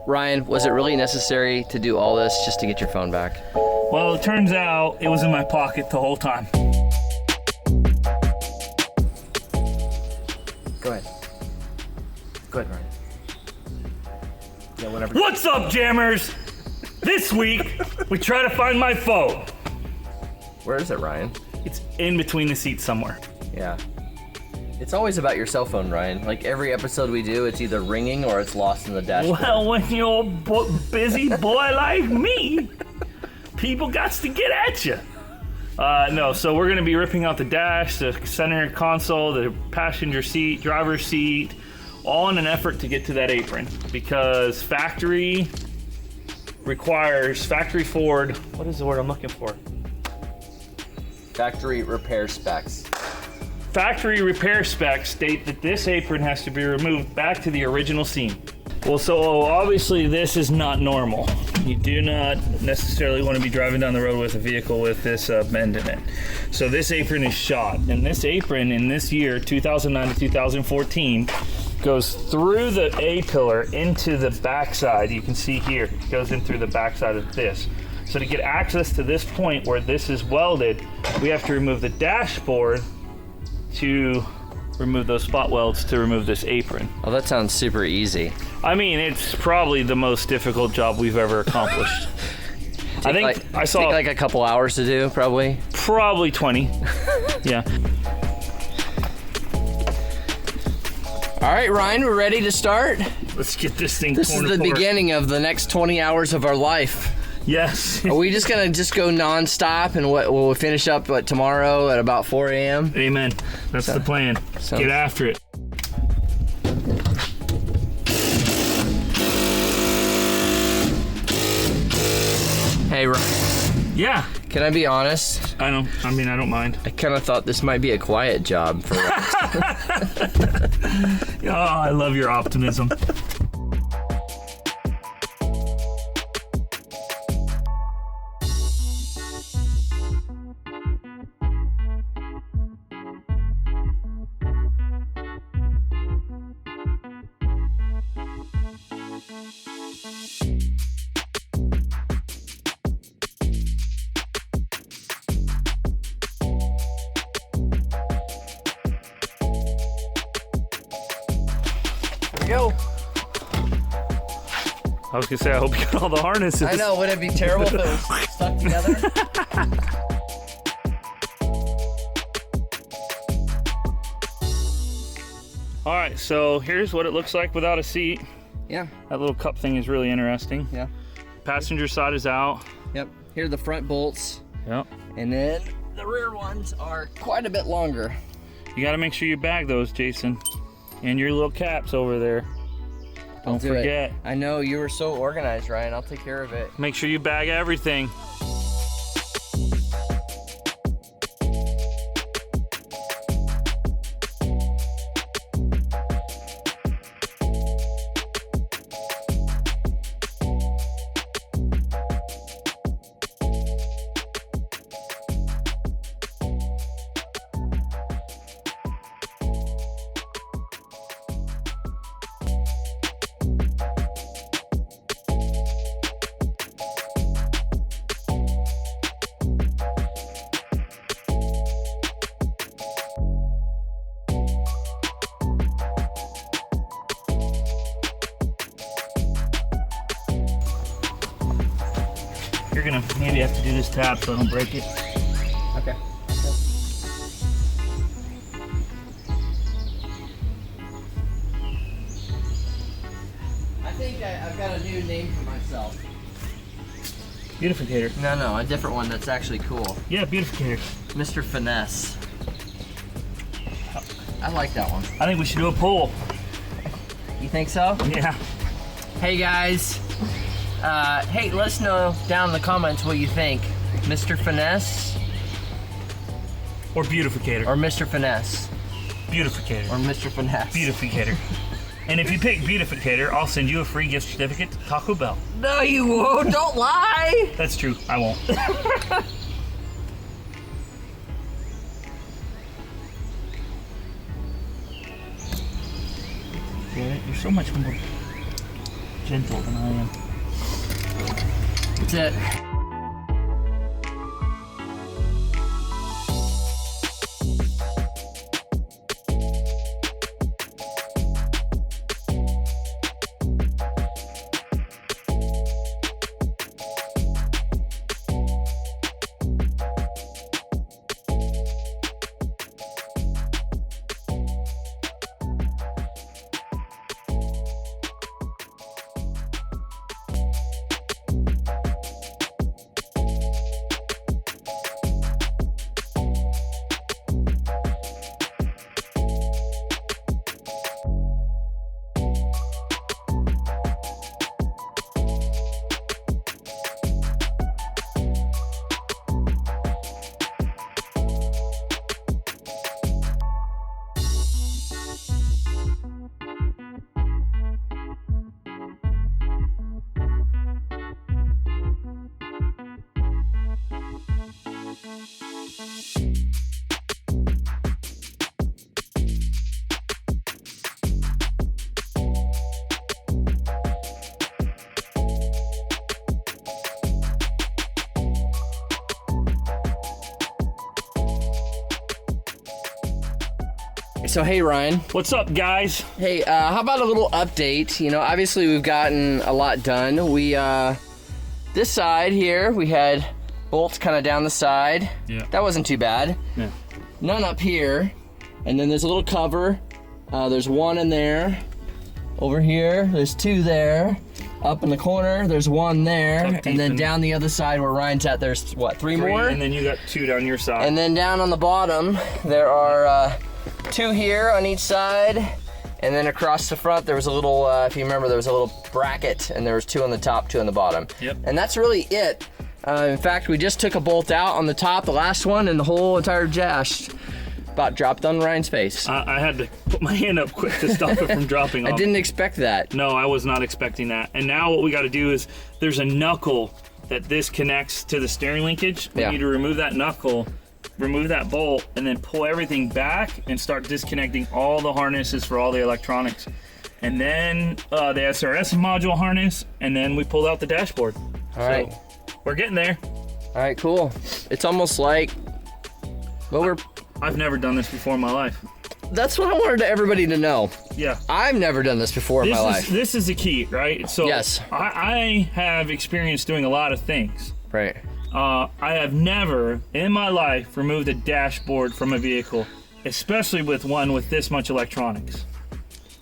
Ryan, was it really necessary to do all this just to get your phone back? Well, it turns out it was in my pocket the whole time. Go ahead. Go ahead, Ryan. Yeah, whatever. What's up, jammers? This week, we try to find my phone. Where is it, Ryan? It's in between the seats somewhere. Yeah. It's always about your cell phone, Ryan. Like every episode we do, it's either ringing or it's lost in the dashboard. Well, when you're a busy boy like me, people got to get at you. No, so we're gonna be ripping out the dash, the center console, the passenger seat, driver's seat, all in an effort to get to that apron, because factory Ford, what is the word I'm looking for? Factory repair specs. Factory repair specs state that this apron has to be removed back to the original seam. Well, so obviously this is not normal. You do not necessarily want to be driving down the road with a vehicle with this bend in it. So this apron is shot, and this apron in this year, 2009 to 2014, goes through the A-pillar into the backside. You can see here, it goes in through the backside of this. So to get access to this point where this is welded, we have to remove the dashboard to remove those spot welds to remove this apron. Oh, that sounds super easy. I mean, it's probably the most difficult job we've ever accomplished. I think I saw like a couple hours to do, probably. Probably 20. Yeah. All right, Ryan, we're ready to start. Let's get this thing. This is the beginning of the next 20 hours of our life. Yes. Are we just gonna go non-stop and we'll finish up tomorrow at about 4 a.m.? Amen. That's the plan. Get after it. Hey, Ryan. Yeah. Can I be honest? I don't mind. I kind of thought this might be a quiet job for us. Oh, I love your optimism. Go. I was gonna say, I hope you got all the harnesses. I know, would it be terrible if it was stuck together? All right, so here's what it looks like without a seat. Yeah. That little cup thing is really interesting. Yeah. Passenger side is out. Yep. Here are the front bolts. Yep. And then the rear ones are quite a bit longer. You gotta make sure you bag those, Jason. And your little caps over there. Don't forget. I know, you were so organized, Ryan. I'll take care of it. Make sure you bag everything. You're gonna maybe have to do this tab so I don't break it. Okay. I think I've got a new name for myself. Beautificator. No, a different one that's actually cool. Yeah, Beautificator. Mr. Finesse. I like that one. I think we should do a poll. You think so? Yeah. Hey guys. Hey, let us know down in the comments what you think. Mr. Finesse Or Beautificator. or Mr. Finesse Beautificator. or Mr. Finesse. Beautificator. And if you pick Beautificator, I'll send you a free gift certificate to Taco Bell. No, you won't. Don't lie. That's true. I won't. You're so much more gentle than I am. That's it. So hey Ryan. What's up, guys? Hey, how about a little update? You know, obviously we've gotten a lot done. We, this side here, we had bolts kind of down the side. Yeah. That wasn't too bad. Yeah. None up here. And then there's a little cover. There's one in there. Over here, there's two there. Up in the corner, there's one there. And then down the other side where Ryan's at, there's what, three more? And then you got two down your side. And then down on the bottom, there are two here on each side. And then across the front, there was a little, if you remember, there was a little bracket, and there was two on the top, two on the bottom. Yep. And that's really it. In fact, we just took a bolt out on the top, the last one, and the whole entire jash about dropped on Ryan's face. I had to put my hand up quick to stop it from dropping off. I didn't expect that. No, I was not expecting that. And now what we got to do is, there's a knuckle that this connects to the steering linkage. We need to remove that knuckle, remove that bolt, and then pull everything back and start disconnecting all the harnesses for all the electronics. And then the SRS module harness, and then we pulled out the dashboard. All right. So we're getting there. All right, cool. It's almost like, well, I've never done this before in my life. that's what I wanted everybody to know. Yeah. I've never done this before in my life. This is the key, right? So yes. I have experience doing a lot of things. Right. I have never in my life removed a dashboard from a vehicle, especially with one with this much electronics.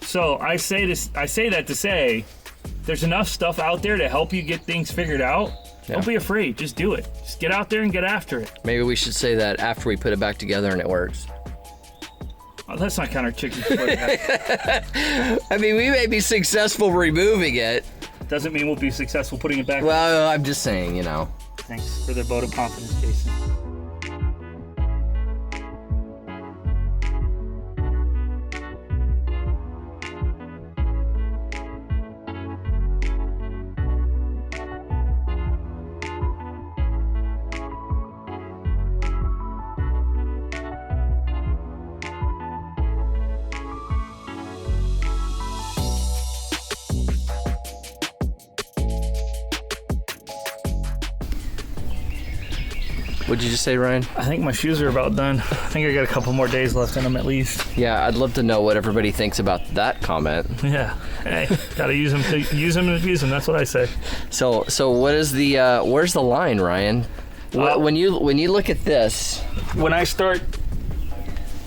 So I say that to say there's enough stuff out there to help you get things figured out. Yeah. Don't be afraid, just do it. Just get out there and get after it. Maybe we should say that after we put it back together and it works. Oh, that's not kind of chicken. I mean, we may be successful removing it. Doesn't mean we'll be successful putting it back. Well, I'm just saying, you know. Thanks for the vote of confidence, Jason. What'd you just say, Ryan? I think my shoes are about done. I think I got a couple more days left in them at least. Yeah, I'd love to know what everybody thinks about that comment. Yeah, hey, gotta use them to use them and abuse them. That's what I say. So what is the where's the line, Ryan? When you look at this, when I start,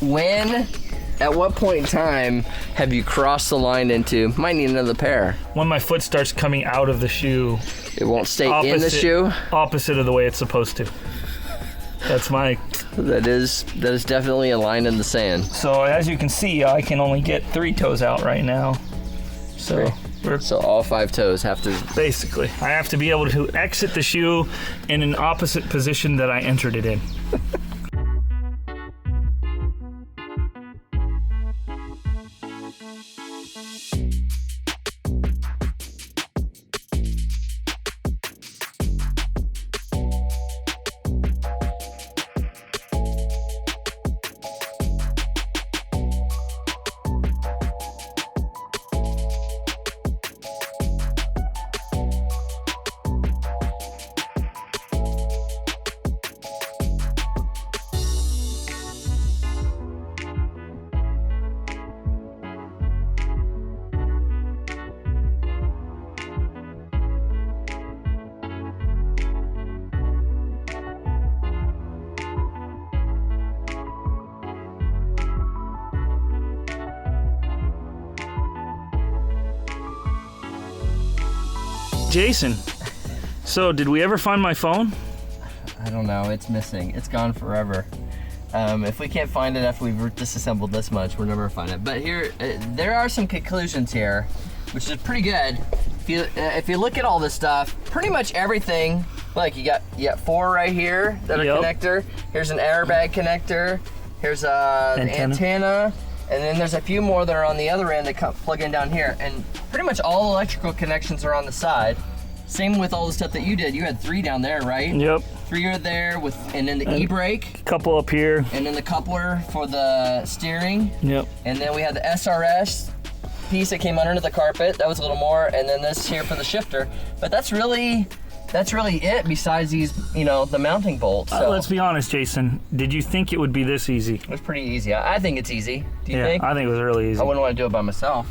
at what point in time have you crossed the line into might need another pair? When my foot starts coming out of the shoe. It won't stay in the shoe? Opposite of the way it's supposed to. That's my... That is definitely a line in the sand. So as you can see, I can only get 3 toes out right now. So all 5 toes have to... Basically. I have to be able to exit the shoe in an opposite position that I entered it in. Jason, so did we ever find my phone? I don't know, it's missing. It's gone forever. If we can't find it after we've disassembled this much, we'll never find it. But here, there are some conclusions here, which is pretty good. If you look at all this stuff, pretty much everything, like you got 4 right here that are connector. Here's an airbag connector. Here's an antenna. And then there's a few more that are on the other end that plug in down here. And pretty much all electrical connections are on the side. Same with all the stuff that you did. You had 3 down there, right? Yep. 3 are there, and then the e-brake. Couple up here. And then the coupler for the steering. Yep. And then we had the SRS piece that came under the carpet. That was a little more. And then this here for the shifter. But that's really it besides these, the mounting bolts. So. Let's be honest, Jason. Did you think it would be this easy? It was pretty easy. I think it's easy. Do you think? I think it was really easy. I wouldn't want to do it by myself.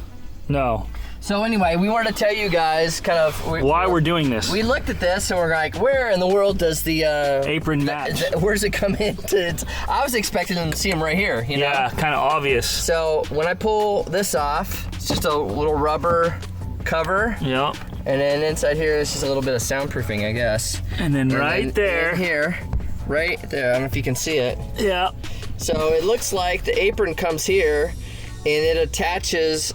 No. So anyway, we wanted to tell you guys kind of why we're doing this. We looked at this and we're like, where in the world does the apron match? Where's it come into? I was expecting them to see them right here. Yeah, kind of obvious. So when I pull this off, it's just a little rubber cover. Yep. And then inside here, it's just a little bit of soundproofing, I guess. And then right there. Here, right there. I don't know if you can see it. Yeah. So it looks like the apron comes here, and it attaches.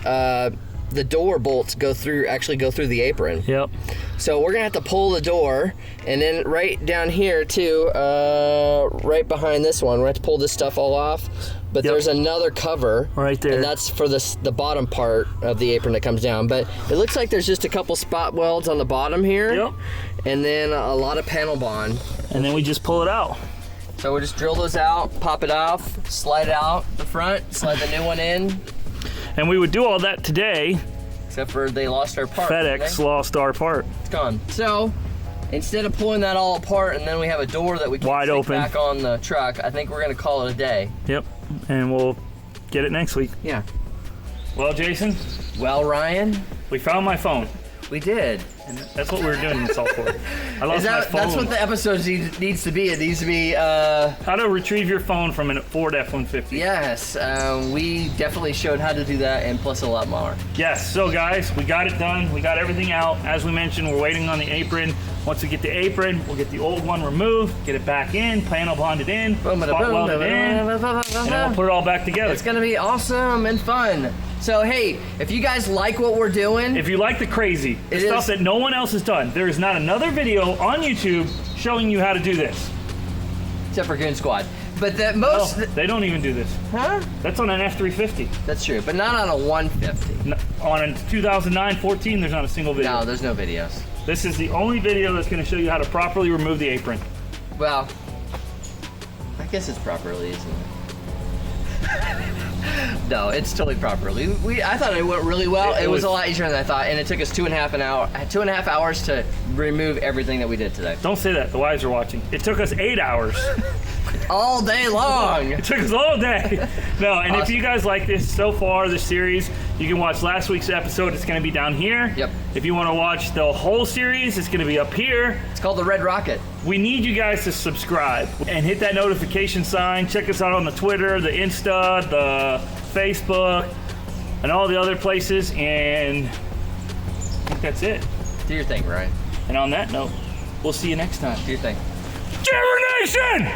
The door bolts actually go through the apron. Yep. So we're gonna have to pull the door, and then right down here too, right behind this one, we have to pull this stuff all off. But there's another cover right there, and that's for the bottom part of the apron that comes down. But it looks like there's just a couple spot welds on the bottom here. Yep. And then a lot of panel bond. And then we just pull it out. So we'll just drill those out, pop it off, slide out the front, slide the new one in. And we would do all that today. Except for they lost our part. FedEx lost our part. It's gone. So instead of pulling that all apart and then we have a door that we can wide open back on the truck, I think we're gonna call it a day. Yep. And we'll get it next week. Yeah. Well, Jason. Well, Ryan. We found my phone. We did. And that's what we were doing this all for. I lost my phone. That's what the episode needs to be. It needs to be how to retrieve your phone from a Ford F-150. Yes, we definitely showed how to do that, and plus a lot more. Yes, so guys, we got it done. We got everything out. As we mentioned, we're waiting on the apron. Once we get the apron, we'll get the old one removed, get it back in, panel bonded in, spot welded in, and then we'll put it all back together. It's gonna be awesome and fun. So hey, if you guys like what we're doing, if you like the crazy, the stuff that no one else has done, there is not another video on YouTube showing you how to do this. Except for Goon Squad. But they don't even do this. Huh? That's on an F350. That's true, but not on a 150. No, on a 2009-14, there's not a single video. No, there's no videos. This is the only video that's going to show you how to properly remove the apron. Well, I guess it's properly, isn't it? No, it's totally properly. I thought it went really well. It was a lot easier than I thought, and it took us 2.5 hours to remove everything that we did today. Don't say that. The wives are watching. It took us 8 hours. All day long. It took us all day. No, and if you guys like this so far, this series, you can watch last week's episode. It's going to be down here. Yep. If you want to watch the whole series, it's going to be up here. It's called the Red Rocket. We need you guys to subscribe and hit that notification sign. Check us out on the Twitter, the Insta, the Facebook, and all the other places. And I think that's it. Do your thing, Ryan. And on that note, we'll see you next time. Do your thing. GEARWRENCH!